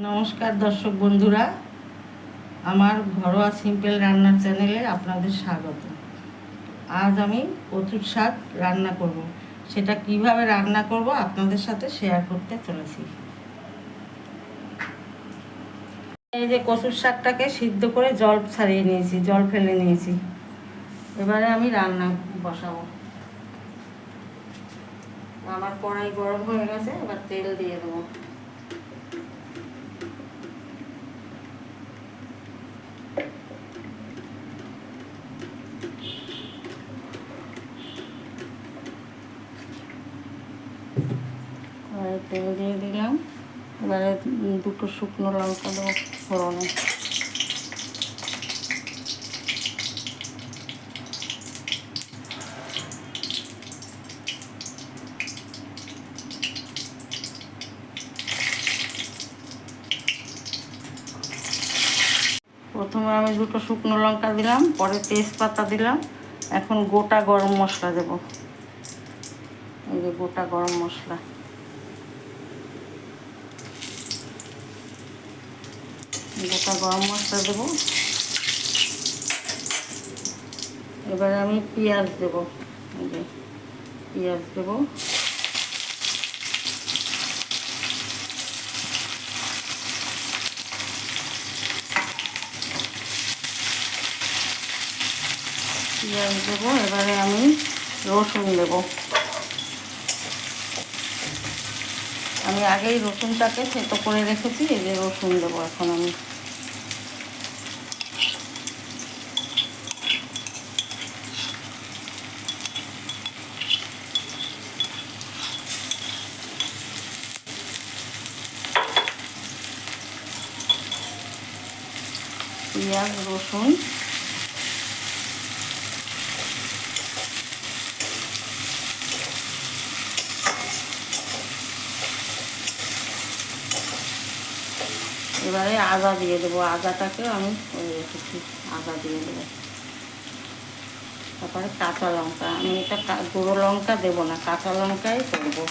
নমস্কার দর্শক বন্ধুরা, আমার ঘরোয়া সিম্পল রান্নার চ্যানেলে আপনাদের স্বাগত। আজ আমি কচুর শাক রান্না করব। সেটা কিভাবে রান্না করব আপনাদের সাথে শেয়ার করতে চলেছি। এই যে কচুর শাকটাকে সিদ্ধ করে জল ছাড়িয়ে নিয়েছি, জল ফেলে নিয়েছি। এবারে আমি রান্না বসাবো। আমার কড়াই গরম হয়ে গেছে, এবার তেল দিয়ে দেবো। তেল দিয়ে দিলাম। এবারে দুটো শুকনো লঙ্কা দেবো ফোড়নে। প্রথমে আমি দুটো শুকনো লঙ্কা দিলাম, পরে তেজপাতা দিলাম, এখন গোটা গরম মশলা দেব। এই যে গোটা গরম মশলা, গোটা গরম মশলা দেব। এবারে আমি পেঁয়াজ দেব। এই যে পেঁয়াজ দেব। পেঁয়াজ দেব। এবারে আমি রসুন দেব। আমি আগেই রসুনটাকে থেতো করে রেখেছি। এই যে রসুন দেবো এখন আমি। পেঁয়াজ রসুন এবারে আদা দিয়ে দেবো। আদাটাকে আমি করে রেখেছি, আদা দিয়ে দেবো। তারপরে কাঁচা লঙ্কা, আমি এটা গুঁড়ো লঙ্কা দেবো না, কাঁচা লঙ্কাই করবো।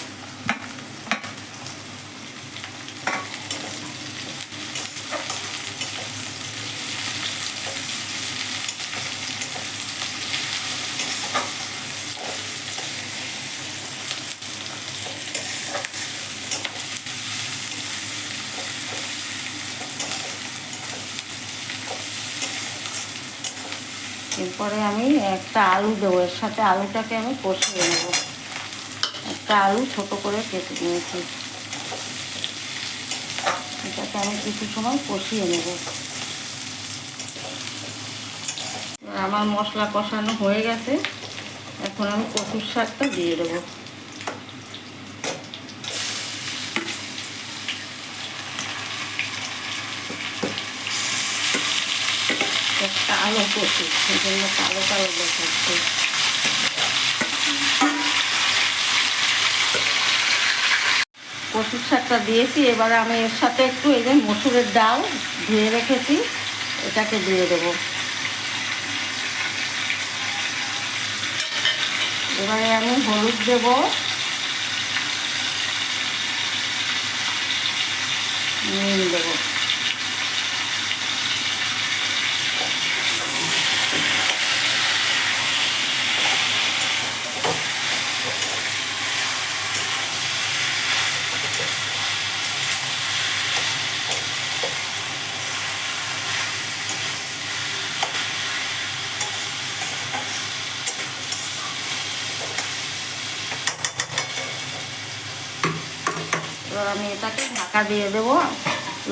এরপরে আমি একটা আলু দেবো, এর সাথে আলুটাকে আমি কষিয়ে নেব। একটা আলু ছোট করে কেটে নিয়েছি, এটাকে আমি কিছু সময় কষিয়ে নেব। আমার মশলা কষানো হয়ে গেছে, এখন আমি কচুর শাকটা দিয়ে দেবো। কালো কচু, সেই জন্য কালো কালো দেখাচ্ছে। কচুর শাকটা দিয়েছি, এবারে আমি এর সাথে একটু এই যে মসুরের ডাল ধুয়ে রেখেছি, এটাকে দিয়ে দেবো। এবারে আমি হলুদ দেব, নুন দেবো। এবার আমি এটাকে ঢাকা দিয়ে দেবো,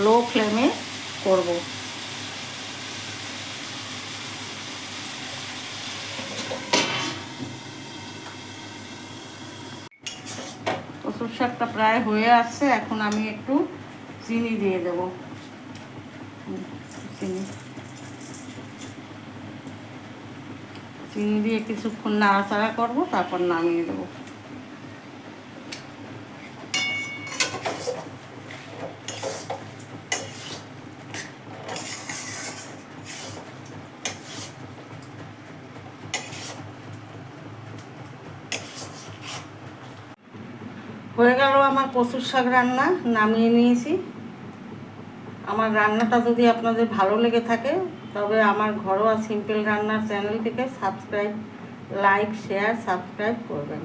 লো ফ্লেমে করব। কচুর শাকটা প্রায় হয়ে আসছে, এখন আমি একটু চিনি দিয়ে দেবো। চিনি চিনি দিয়ে কিছুক্ষণ নাড়াচাড়া করবো, তারপর নামিয়ে দেবো। হয়ে গেল আমার কচুর শাক রান্না, নামিয়ে নিয়েছি। আমার রান্নাটা যদি আপনাদের ভালো লেগে থাকে তবে আমার ঘরোয়া সিম্পল রান্নার চ্যানেলটিকে সাবস্ক্রাইব, লাইক, শেয়ার, সাবস্ক্রাইব করবেন।